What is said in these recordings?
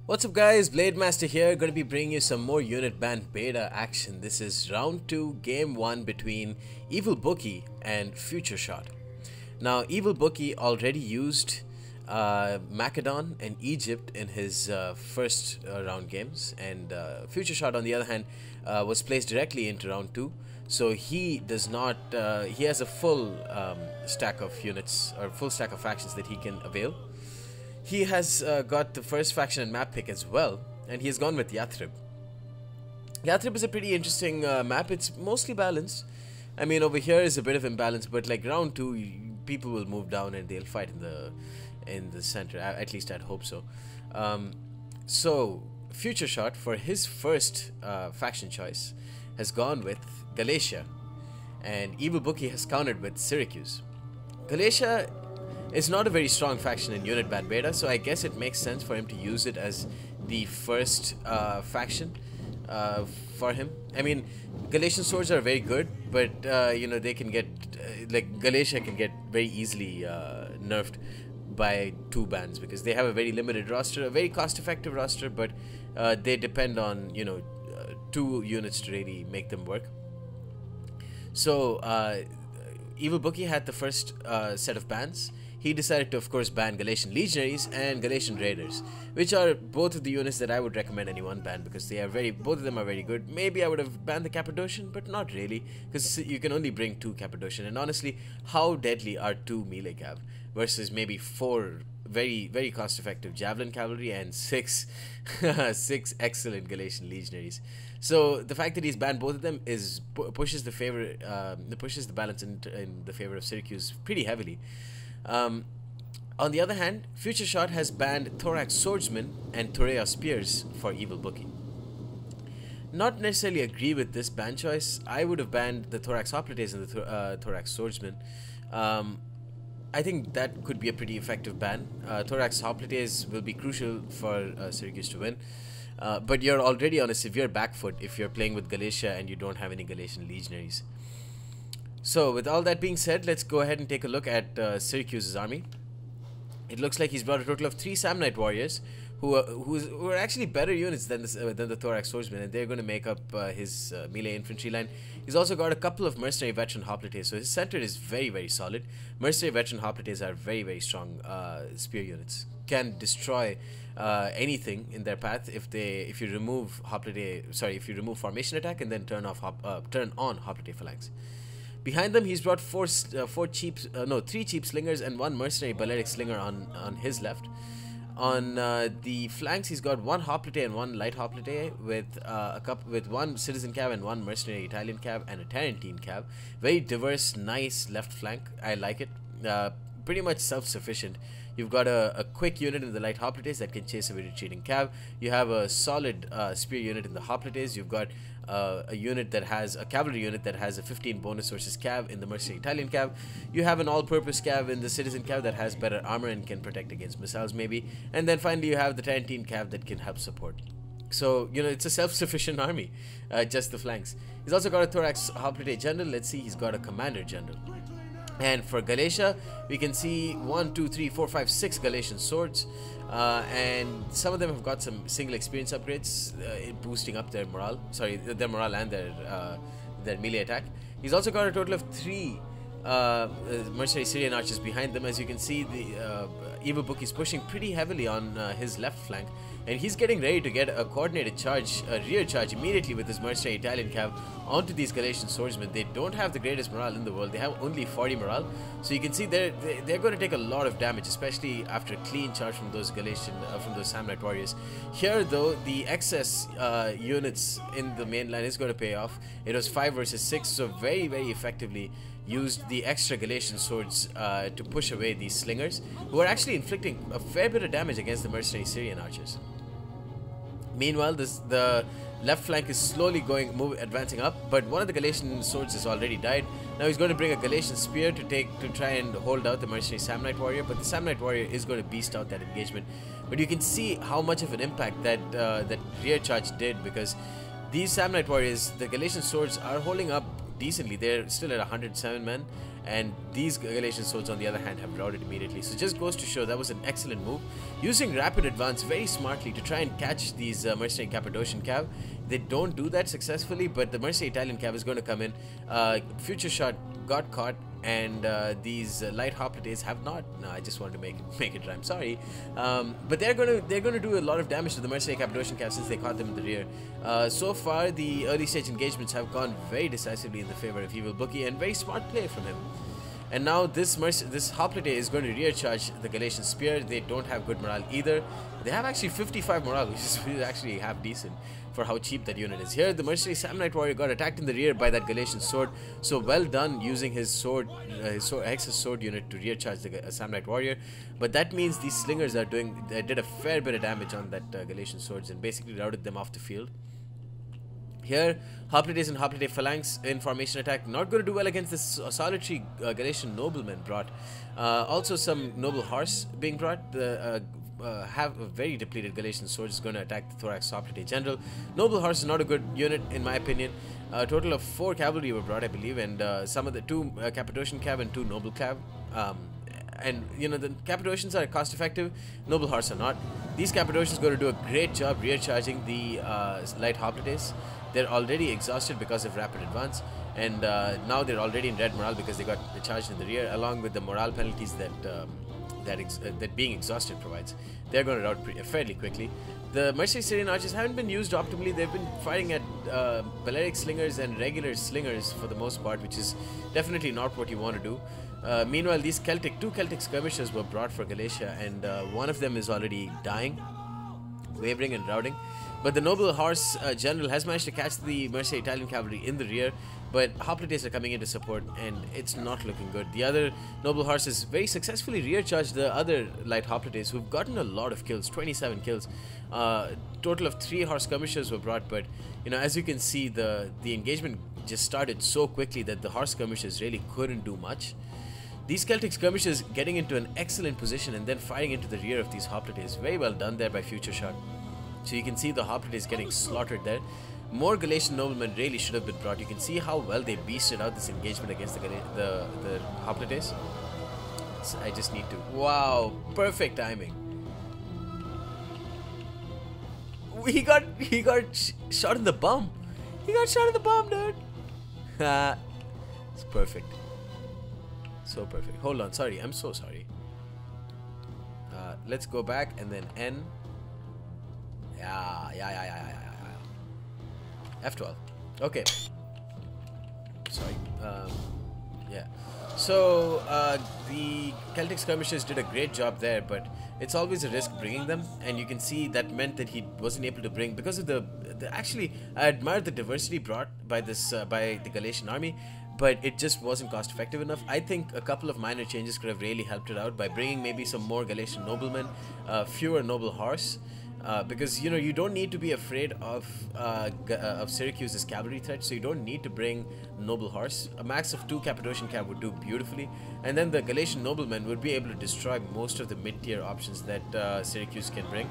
What's up guys, Blade Master here, going to be bringing you some more unit band beta action. This is round 2, game 1 between Evilbookie and Future Shot. Now Evilbookie already used Macedon and Egypt in his first round games, and Future Shot on the other hand was placed directly into round 2. So he does not, he has a full stack of units or full stack of factions that he can avail. He has got the first faction and map pick as well, and he has gone with Yathrib. Yathrib is a pretty interesting map. It's mostly balanced. I mean, over here is a bit of imbalance, but like round 2, people will move down and they'll fight in the center. At least I'd hope so. So Future Shot for his first faction choice has gone with Galatia, and Evilbookie has countered with Syracuse. Galatia is not a very strong faction in unit band beta, so I guess it makes sense for him to use it as the first faction for him. I mean, Galatian swords are very good, but you know, they can get like Galatia can get very easily nerfed by 2 bans because they have a very limited roster, a very cost-effective roster, but they depend on 2 units to really make them work. So Evilbookie had the first set of bans. He decided to, of course, ban Galatian Legionaries and Galatian Raiders, which are both of the units that I would recommend anyone ban because they are both of them are very good. Maybe I would have banned the Cappadocian, but not really, because you can only bring 2 Cappadocian. And honestly, how deadly are 2 melee cav versus maybe 4 very, very cost-effective Javelin Cavalry and 6 excellent Galatian Legionaries. So the fact that he's banned both of them pushes the balance in the favor of Syracuse pretty heavily. On the other hand, Future Shot has banned Thorax Swordsman and Thureos Spears for Evilbookie. Not necessarily agree with this ban choice. I would have banned the Thorax Hoplites and the Thorax Swordsman. I think that could be a pretty effective ban. Thorax Hoplites will be crucial for Syracuse to win. But you're already on a severe back foot if you're playing with Galatia and you don't have any Galatian Legionaries. So with all that being said, let's go ahead and take a look at Syracuse's army. It looks like he's brought a total of 3 Samnite Warriors who are actually better units than the Thorax Swordsman, and they're going to make up his melee infantry line. He's also got a couple of Mercenary Veteran Hoplites, so his center is very, very solid. Mercenary Veteran Hoplites are very, very strong spear units. Can destroy anything in their path if you remove formation attack and then turn on Hoplite phalanx. Behind them, he's brought 3 cheap slingers and 1 mercenary ballistic slinger on his left. On the flanks, he's got 1 hoplite and 1 light hoplite with 1 citizen cav and 1 mercenary Italian cav and a Tarentine cav. Very diverse, nice left flank. I like it. Pretty much self-sufficient. You've got a quick unit in the light hoplites that can chase away retreating cav. You have a solid spear unit in the hoplites. You've got a cavalry unit that has a 15 bonus versus cav in the mercenary Italian cav. You have an all-purpose cav in the citizen cav that has better armor and can protect against missiles maybe. And then finally you have the Tarentine cav that can help support. So, it's a self-sufficient army, just the flanks. He's also got a Thorax Hoplite General. Let's see, he's got a Commander General. And for Galatia, we can see 1, 2, 3, 4, 5, 6 Galatian swords, and some of them have got some single experience upgrades, boosting up their morale. Sorry, their morale and their melee attack. He's also got a total of 3 mercenary Syrian archers behind them. As you can see, the Evilbookie is pushing pretty heavily on his left flank, and he's getting ready to get a coordinated charge, a rear charge immediately with his mercenary Italian cav onto these Galatian swordsmen. They don't have the greatest morale in the world. They have only 40 morale, so you can see they're going to take a lot of damage, especially after a clean charge from those Samnite warriors. Here though, the excess units in the main line is going to pay off. It was 5 versus 6, so very, very effectively used the extra Galatian swords to push away these slingers, who are actually inflicting a fair bit of damage against the mercenary Syrian archers. Meanwhile, the left flank is slowly advancing up, but one of the Galatian swords has already died. Now he's going to bring a Galatian spear to try and hold out the mercenary Samnite warrior, but the Samnite warrior is going to beast out that engagement. But you can see how much of an impact that rear charge did, because these Samnite warriors, the Galatian swords, are holding up decently. They're still at 107 men, and these Galatian swords on the other hand have routed immediately. So just goes to show that was an excellent move, using rapid advance very smartly to try and catch these mercenary Cappadocian cav. They don't do that successfully, but the mercenary Italian cav is going to come in. Future shot got caught, and these light hoplites have not. No, I just wanted to make it rhyme. Sorry, but they're gonna do a lot of damage to the mercenary Cappadocian cav since they caught them in the rear. So far, the early stage engagements have gone very decisively in the favor of Evilbookie, and very smart play from him. And now this hoplite is going to rear charge the Galatian spear. They don't have good morale either. They have actually 55 morale, which is actually half decent for how cheap that unit is. Here, the mercenary Samnite warrior got attacked in the rear by that Galatian sword. So well done using his sword, Hex's sword unit to rear charge the Samnite warrior. But that means these slingers are did a fair bit of damage on that Galatian swords and basically routed them off the field. Here, hoplites and hoplite phalanx in formation attack, not going to do well against this solitary Galatian nobleman brought. Also some noble horse being brought. The have a very depleted Galatian sword is going to attack the Thorax hoplite general. Noble horse is not a good unit in my opinion. A total of 4 cavalry were brought, I believe, and some of the 2 Cappadocian cav and 2 noble cav. And you know, the Cappadocians are cost effective, noble horse are not. These Cappadocians are going to do a great job rear charging the light hoplites. They're already exhausted because of rapid advance, and now they're already in red morale because they got charged in the rear, along with the morale penalties that being exhausted provides. They're going to rout fairly quickly. The mercenary Syrian archers haven't been used optimally. They've been fighting at Balearic slingers and regular slingers for the most part, which is definitely not what you want to do. Meanwhile, these 2 Celtic skirmishers were brought for Galatia, and one of them is already dying, wavering and routing. But the noble horse general has managed to catch the mercenary Italian cavalry in the rear, but hoplites are coming in to support, and it's not looking good. The other noble horses very successfully rear charged the other light hoplites, who've gotten a lot of kills, 27 kills. Total of 3 horse skirmishers were brought, but you know, as you can see, the engagement just started so quickly that the horse skirmishers really couldn't do much. These Celtic skirmishers getting into an excellent position and then firing into the rear of these hoplites. Very well done there by Future Shot. So you can see the hoplites getting slaughtered there. More Galatian noblemen really should have been brought. You can see how well they beasted out this engagement against the hoplites. So I just need to... Wow, perfect timing. He got shot in the bum. He got shot in the bum, dude. It's perfect. So perfect. Hold on, sorry, I'm so sorry. Let's go back and then N. Yeah. F12. Okay. Sorry. Yeah. So the Celtic skirmishers did a great job there, but it's always a risk bringing them, and you can see that meant that he wasn't able to bring because of the actually I admired the diversity brought by this by the Galatian army, but it just wasn't cost effective enough. I think a couple of minor changes could have really helped it out by bringing maybe some more Galatian noblemen, fewer noble horse. Because you know, you don't need to be afraid of Syracuse's cavalry threat, so you don't need to bring noble horse. A max of 2 Cappadocian cav would do beautifully, and then the Galatian noblemen would be able to destroy most of the mid-tier options that Syracuse can bring.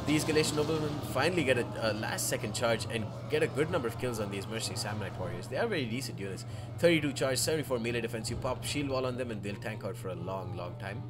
These Galatian noblemen finally get a last-second charge and get a good number of kills on these mercenary Samnite warriors. They are very decent units. 32 charge, 74 melee defense. You pop shield wall on them and they'll tank out for a long time.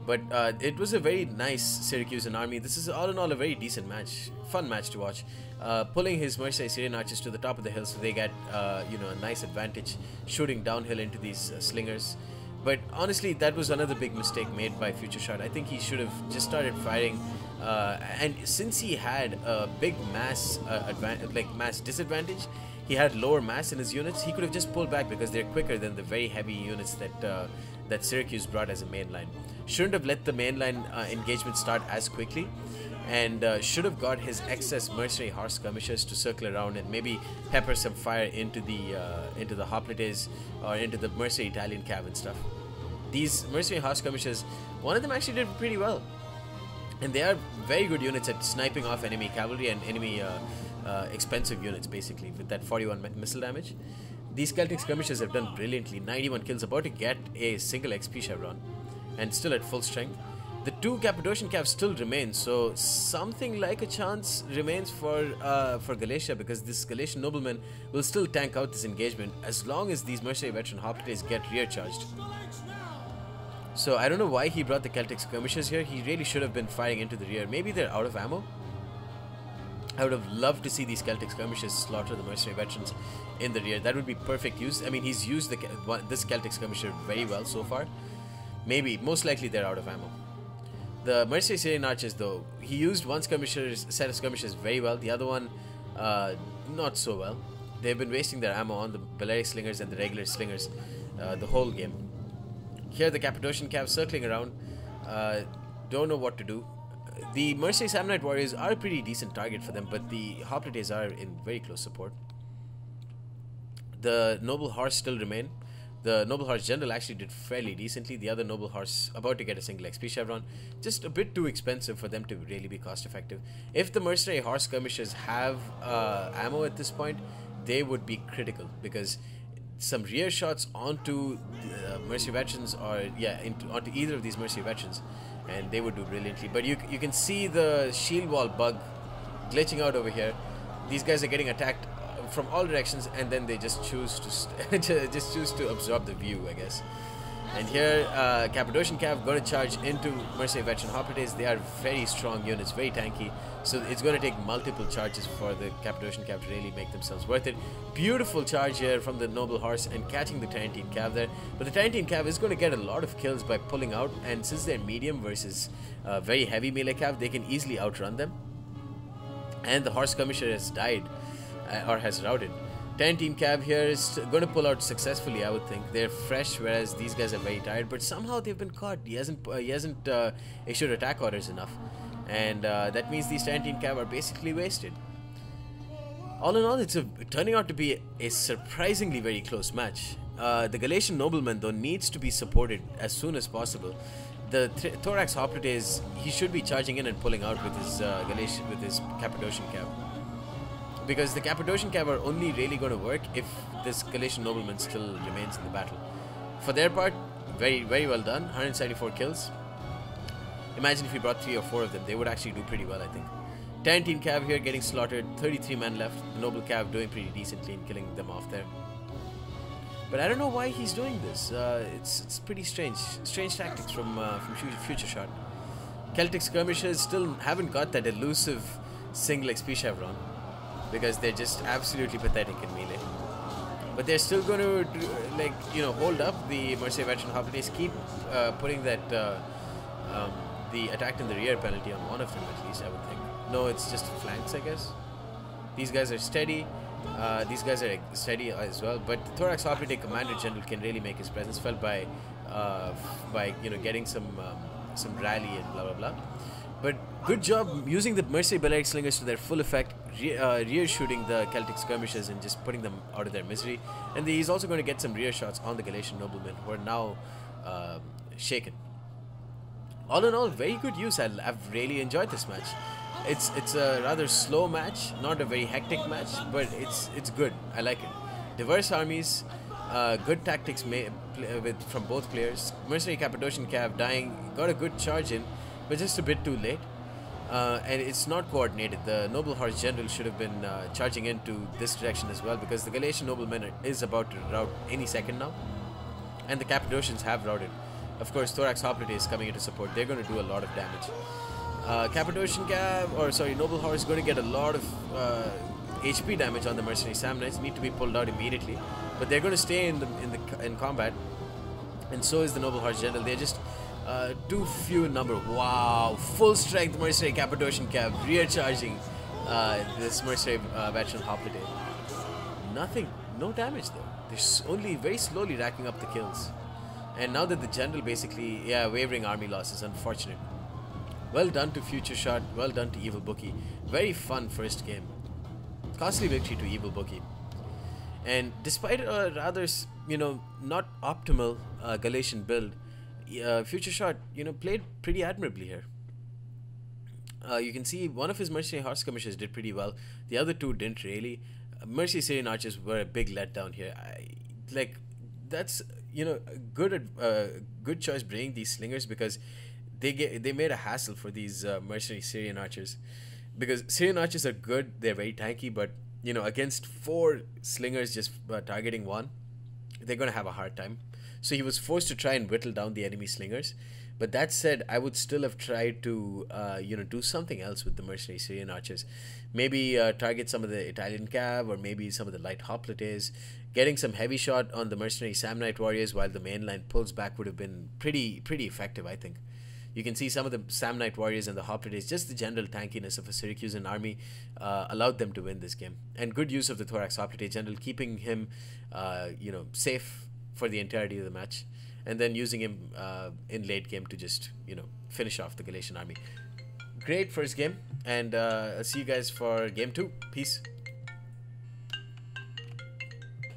But it was a very nice Syracusan army. This is all in all a very decent match, fun match to watch. Pulling his mercenary Syrian archers to the top of the hill so they get you know, a nice advantage shooting downhill into these slingers. But honestly, that was another big mistake made by Future Shot. I think he should have just started firing, and since he had a big mass mass disadvantage, he had lower mass in his units. He could have just pulled back because they're quicker than the very heavy units that Syracuse brought as a main line. Shouldn't have let the mainline engagement start as quickly, and should have got his excess mercenary horse skirmishers to circle around and maybe pepper some fire into the hoplites or into the mercenary Italian cav and stuff. These mercenary horse skirmishers, one of them actually did pretty well, and they are very good units at sniping off enemy cavalry and enemy expensive units, basically, with that 41 missile damage. These Celtic skirmishers have done brilliantly. 91 kills, about to get a single XP chevron, and still at full strength. The 2 Cappadocian Cavs still remain, so something like a chance remains for Galatia, because this Galatian nobleman will still tank out this engagement as long as these mercenary veteran hoplites get rear charged. So I don't know why he brought the Celtic skirmishers here. He really should have been firing into the rear. Maybe they're out of ammo. I would have loved to see these Celtic skirmishers slaughter the mercenary veterans in the rear. That would be perfect use. I mean, he's used this Celtic skirmisher very well so far. Maybe, most likely they're out of ammo. The mercenary Syrian archers, though, he used one set of skirmishers very well. The other one, not so well. They've been wasting their ammo on the Balearic slingers and the regular slingers the whole game. Here the Cappadocian Cav circling around, don't know what to do. The mercenary Samnite warriors are a pretty decent target for them, but the hoplites are in very close support. The noble horse still remain. The noble horse general actually did fairly decently. The other noble horse about to get a single XP chevron, just a bit too expensive for them to really be cost effective. If the mercenary horse skirmishers have ammo at this point, they would be critical, because some rear shots onto mercenary veterans, or onto either of these mercenary veterans, and they would do brilliantly. But you can see the shield wall bug glitching out over here. These guys are getting attacked from all directions, and then they just choose to absorb the view, I guess. And here Cappadocian Cav going to charge into mercenary veteran hoplites. They are very strong units, very tanky, so it's going to take multiple charges for the Cappadocian Cav to really make themselves worth it. Beautiful charge here from the noble horse and catching the Tarentine Cav there, but the Tarentine Cav is going to get a lot of kills by pulling out, and since they're medium versus very heavy melee Cav, they can easily outrun them. And the horse skirmisher has died, or has routed. Tarentine Cav here is going to pull out successfully, I would think. They're fresh, whereas these guys are very tired, but somehow they've been caught. He hasn't issued attack orders enough, and that means these Tarentine Cav are basically wasted. All in all, it's turning out to be a surprisingly very close match. The Galatian nobleman, though, needs to be supported as soon as possible. The Thorax hoplites, he should be charging in and pulling out with his Cappadocian Cav, because the Cappadocian Cav are only really going to work if this Galatian nobleman still remains in the battle. For their part, very, very well done. 174 kills. Imagine if we brought 3 or 4 of them, they would actually do pretty well, I think. Tarentine Cav here getting slaughtered, 33 men left. The noble Cav doing pretty decently in killing them off there. But I don't know why he's doing this. It's pretty strange tactics from Future Shot. Celtic skirmishers still haven't got that elusive single XP chevron, because they're just absolutely pathetic in melee. But they're still going to hold up the mercenary veteran hoplites, keep putting that the attack in the rear penalty on one of them at least, I would think. No, it's just flanks, I guess. These guys are steady. These guys are steady as well, but the Thorax hoplite commander general can really make his presence felt by getting some rally and blah blah blah. But good job using the mercenary Balearic slingers to their full effect, rear shooting the Celtic skirmishers and just putting them out of their misery. And he's also going to get some rear shots on the Galatian noblemen, who are now shaken. All in all, very good use. I've really enjoyed this match. It's a rather slow match, not a very hectic match, but it's good. I like it. Diverse armies, good tactics from both players. Mercenary Cappadocian Cav dying, got a good charge in, but just a bit too late. And it's not coordinated. The noble horse general should have been charging into this direction as well, because the Galatian nobleman is about to rout any second now, and the Cappadocians have routed. Of course, Thorax hoplite is coming into support. They're going to do a lot of damage. Cappadocian Cav, noble horse is going to get a lot of HP damage on the mercenary Samnites. Need to be pulled out immediately, but they're going to stay in combat, and so is the noble horse general. They're just too few in number. Wow, full strength mercenary Cappadocian Cav rear charging this mercenary veteran hoplite. Nothing, no damage though. They're only very slowly racking up the kills. And now that the general basically, wavering army loss is unfortunate. Well done to Future Shot, well done to Evilbookie. Very fun first game. Costly victory to Evilbookie. And despite a rather, not optimal Galatian build, Future Shot, played pretty admirably here. You can see one of his mercenary horse skirmishers did pretty well. The other two didn't really. Mercenary Syrian archers were a big letdown here. That's good choice bringing these slingers, because they made a hassle for these mercenary Syrian archers, because Syrian archers are good. They're very tanky, but you know, against 4 slingers just targeting 1, they're gonna have a hard time. So he was forced to try and whittle down the enemy slingers. But that said, I would still have tried to, you know, do something else with the mercenary Syrian archers. Maybe target some of the Italian cav, or maybe some of the light hoplites. Getting some heavy shot on the mercenary Samnite warriors while the main line pulls back would have been pretty effective, I think. You can see some of the Samnite warriors and the hoplites, just the general tankiness of a Syracusan army allowed them to win this game. And good use of the Thorax hoplite general, keeping him, you know, safe for the entirety of the match, and then using him in late game to just, you know, finish off the Galatian army. Great first game, and I'll see you guys for game 2. Peace.